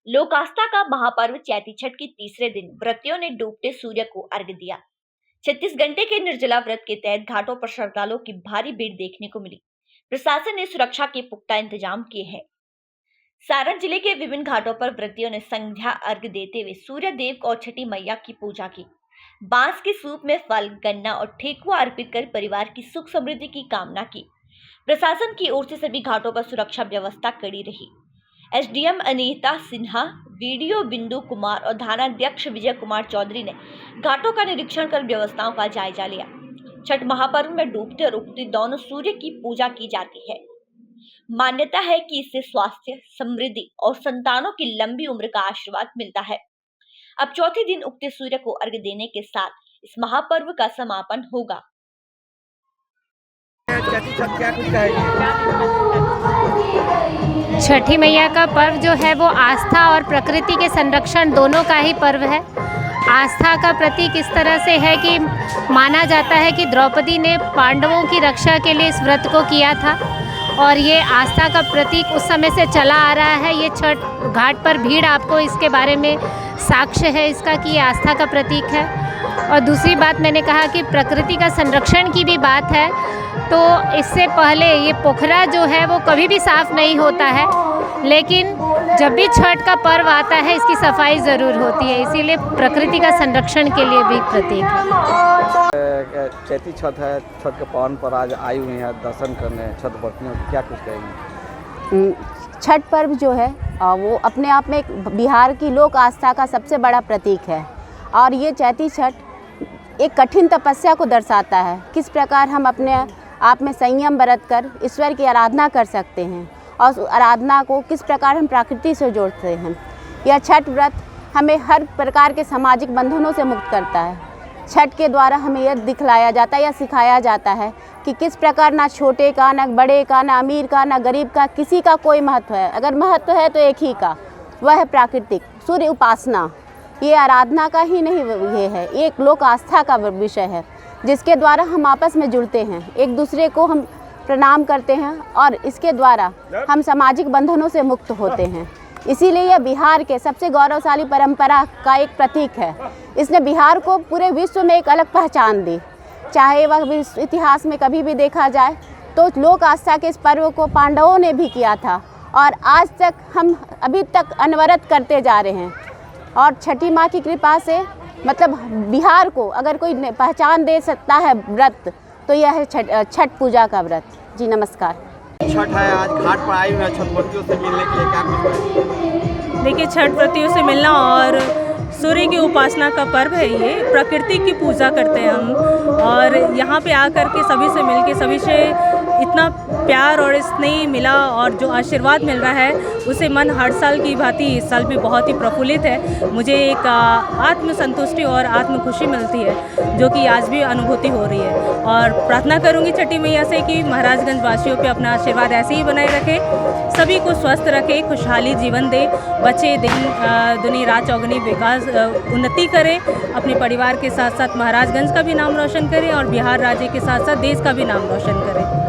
लोक आस्था का महापर्व चैती छठ के तीसरे दिन व्रतियों ने डूबते सूर्य को अर्घ्य दिया। 36 घंटे के निर्जला व्रत के तहत घाटों पर श्रद्धालुओं की भारी भीड़ देखने को मिली। प्रशासन ने सुरक्षा के पुख्ता इंतजाम किए हैं। सारण जिले के विभिन्न घाटों पर व्रतियों ने संध्या अर्घ्य देते हुए सूर्य देव और छठी मैया की पूजा की। बांस के सूप में फल, गन्ना और ठेकुआ अर्पित कर परिवार की सुख समृद्धि की कामना की। प्रशासन की ओर से सभी घाटों पर सुरक्षा व्यवस्था कड़ी रही। एसडीएम अनीता सिन्हा, वीडियो बिंदु कुमार और थानाध्यक्ष विजय कुमार चौधरी ने घाटों का निरीक्षण कर व्यवस्थाओं का जायजा लिया। छठ महापर्व में डूबते और उगते दोनों सूर्य की पूजा की जाती है। मान्यता है कि इससे स्वास्थ्य, समृद्धि और संतानों की लंबी उम्र का आशीर्वाद मिलता है। अब चौथे दिन उगते सूर्य को अर्घ्य देने के साथ इस महापर्व का समापन होगा। छठी मैया का पर्व जो है वो आस्था और प्रकृति के संरक्षण दोनों का ही पर्व है। आस्था का प्रतीक इस तरह से है कि माना जाता है कि द्रौपदी ने पांडवों की रक्षा के लिए इस व्रत को किया था और ये आस्था का प्रतीक उस समय से चला आ रहा है। ये छठ घाट पर भीड़ आपको इसके बारे में साक्ष्य है इसका कि ये आस्था का प्रतीक है। और दूसरी बात मैंने कहा कि प्रकृति का संरक्षण की भी बात है, तो इससे पहले ये पोखरा जो है वो कभी भी साफ नहीं होता है, लेकिन जब भी छठ का पर्व आता है इसकी सफाई ज़रूर होती है, इसीलिए प्रकृति का संरक्षण के लिए भी प्रतीक है। चैती छठ है, छठ के पावन पर आज आई हुई है दर्शन करने छठ व्रतियों की, क्या कुछ कहेंगे? छठ पर्व जो है वो अपने आप में बिहार की लोक आस्था का सबसे बड़ा प्रतीक है और ये चैती छठ एक कठिन तपस्या को दर्शाता है। किस प्रकार हम अपने आप में संयम बरत कर ईश्वर की आराधना कर सकते हैं और उस आराधना को किस प्रकार हम प्रकृति से जोड़ते हैं। यह छठ व्रत हमें हर प्रकार के सामाजिक बंधनों से मुक्त करता है। छठ के द्वारा हमें यह दिखलाया जाता है या सिखाया जाता है कि किस प्रकार ना छोटे का, ना बड़े का, ना अमीर का, ना गरीब का, किसी का कोई महत्व है। अगर महत्व है तो एक ही का, वह है प्राकृतिक सूर्य उपासना। ये आराधना का ही नहीं, ये है एक लोक आस्था का विषय है जिसके द्वारा हम आपस में जुड़ते हैं, एक दूसरे को हम प्रणाम करते हैं और इसके द्वारा हम सामाजिक बंधनों से मुक्त होते हैं। इसीलिए यह बिहार के सबसे गौरवशाली परंपरा का एक प्रतीक है। इसने बिहार को पूरे विश्व में एक अलग पहचान दी। चाहे वह इतिहास में कभी भी देखा जाए तो लोक आस्था के इस पर्व को पांडवों ने भी किया था और आज तक हम अभी तक अनवरत करते जा रहे हैं। और छठी माँ की कृपा से मतलब बिहार को अगर कोई पहचान दे सकता है व्रत तो यह है छठ पूजा का व्रत। जी नमस्कार। छठ है, आज घाट पर आई हुई है छठ व्रतियों से मिलने के लिए, क्या कुछ? देखिए, छठ व्रतियों से मिलना और सूर्य की उपासना का पर्व है। ये प्रकृति की पूजा करते हैं हम और यहाँ पे आकर के सभी से मिलके सभी से इतना प्यार और स्नेह मिला और जो आशीर्वाद मिल रहा है उसे मन हर साल की भांति इस साल भी बहुत ही प्रफुल्लित है। मुझे एक आत्मसंतुष्टि और आत्म खुशी मिलती है जो कि आज भी अनुभूति हो रही है और प्रार्थना करूँगी छठी मैया से कि महाराजगंज वासियों पे अपना आशीर्वाद ऐसे ही बनाए रखे, सभी को स्वस्थ रखे, खुशहाली जीवन दे, बच्चे दुनी रात चौगनी विकास उन्नति करें, अपने परिवार के साथ साथ महाराजगंज का भी नाम रोशन करें और बिहार राज्य के साथ साथ देश का भी नाम रोशन करें।